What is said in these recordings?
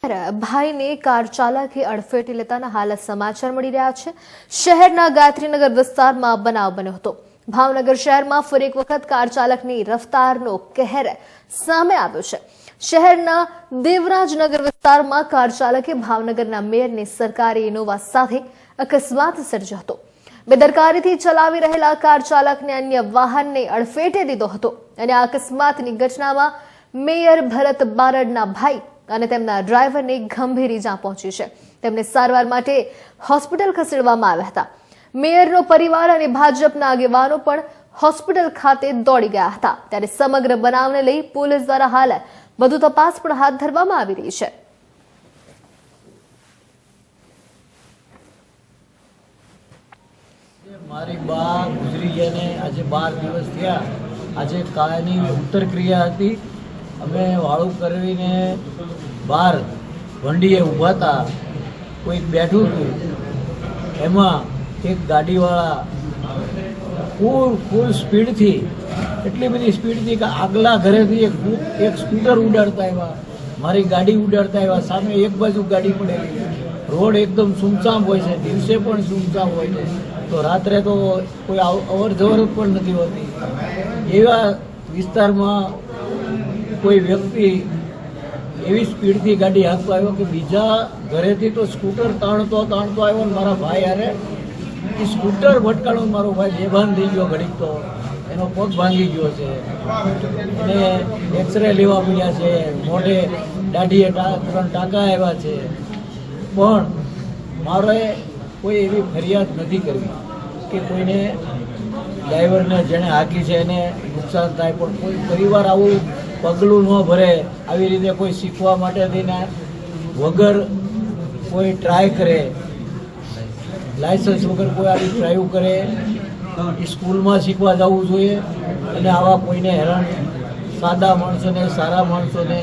ભાઈને કાર ચાલકે અડફેટે લેતાના હાલ સમાચાર મળી રહ્યા છે। શહેરના ગાયત્રીનગર વિસ્તારમાં બનાવ બન્યો હતો। ભાવનગર શહેરમાં ફરી એક વખત કાર ચાલકની રફતારનો કહેર સામે આવ્યો છે। શહેરના દેવરાજનગર વિસ્તારમાં કાર ચાલકે ભાવનગરના મેયરની સરકારી ઇનોવા સાથે અકસ્માત સર્જ્યો હતો। બેદરકારીથી ચલાવી રહેલા કાર ચાલકને અન્ય વાહનને અડફેટે લીધો હતો અને આ અકસ્માતની ઘટનામાં મેયર ભરત બારડના ભાઈ અને તેમના ડ્રાઈવરને ગંભીર ઈજા પહોંચી છે। તેમને સારવાર માટે હોસ્પિટલ ખસેડવામાં આવ્યા હતા। મેયરનો પરિવાર અને ભાજપના આગેવાનો પણ હોસ્પિટલ ખાતે દોડી ગયા હતા। ત્યારે સમગ્ર બનાવને લઈ પોલીસ દ્વારા હાલ વધુ તપાસ પણ હાથ ધરવામાં આવી રહી છે। મારી બા ગુજરી ગયાને આજે 12 દિવસ થયા। આજે કાયની ઉત્તર ક્રિયા હતી। અમે વાળું કરવીને બહાર વંડીએ ઊભા હતા। કોઈક બેઠું હતું, એમાં એક ગાડીવાળા ફૂલ સ્પીડથી, એટલી બધી સ્પીડથી કે આગલા ઘરેથી એક સ્કૂટર ઉડાડતા આવ્યા, મારી ગાડી ઉડાડતા આવ્યા। સામે એક બાજુ ગાડી પડેલી, રોડ એકદમ સુમસામ હોય છે, દિવસે પણ સુમસામ હોય છે, તો રાત્રે તો કોઈ અવર જવર પણ નથી હોતી। એવા વિસ્તારમાં કોઈ વ્યક્તિ એવી સ્પીડથી ગાડી હાંકતો આવ્યો કે બીજા ઘરેથી તો સ્કૂટર તાણતો આવ્યો ને મારા ભાઈ હારે એ સ્કૂટર ભટકાણું, મારો ભાઈ બેભાન થઈ ગયો। ઘડીક તો એનો પગ ભાંગી ગયો છે, એને એક્સરે લેવા પડ્યા છે, મોઢે દાઢીએ 3 ટાંકા આવ્યા છે, પણ મારે કોઈ એવી ફરિયાદ નથી કરવી કે કોઈને ડ્રાઈવરને જેણે હાંકી છે એને નુકસાન થાય, પણ કોઈ પરિવાર આવું પગલું ન ભરે, આવી રીતે કોઈ શીખવા માટે થઈને વગર કોઈ ટ્રાય કરે, લાયસન્સ વગર કોઈ આવી ડ્રાઈવ કરે, એ સ્કૂલમાં શીખવા જવું જોઈએ। અને આવા કોઈને હેરાન, સાદા માણસોને, સારા માણસોને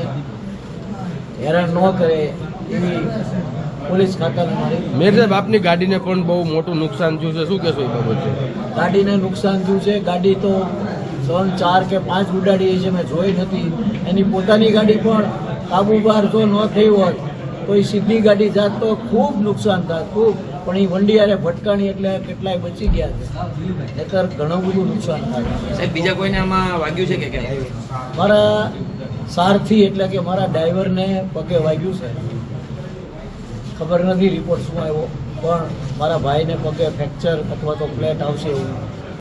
હેરાન ન કરે એવી પોલીસ ખાતાને મારી। મેયર સાહેબ, આપની ગાડીને પણ બહુ મોટું નુકસાન થયું છે, શું કહેશો એ બાબતે? ગાડીને નુકસાન થયું છે। ગાડી તો 3, 4 કે 5 ઉડાડી છે, મેં જોઈ નથી। એની પોતાની ગાડી પણ કાબુ બહાર જો ન થઈ હોત તો એ સીધી ગાડી જાત તો ખૂબ નુકસાન થાત, ખૂબ। પણ એ વંડિયારે ભટકાણી એટલે કેટલાય બચી ગયા છે, નહીંતર ઘણું બધું નુકસાન થાય। સાહેબ, બીજા કોઈને આમાં વાગ્યું છે કે કેમ? મારા સારથી એટલે કે મારા ડ્રાઈવરને પગે વાગ્યું છે, ખબર નથી રિપોર્ટ શું આવ્યો, પણ મારા ભાઈને પગે ફ્રેક્ચર અથવા તો પ્લેટ આવશે એવું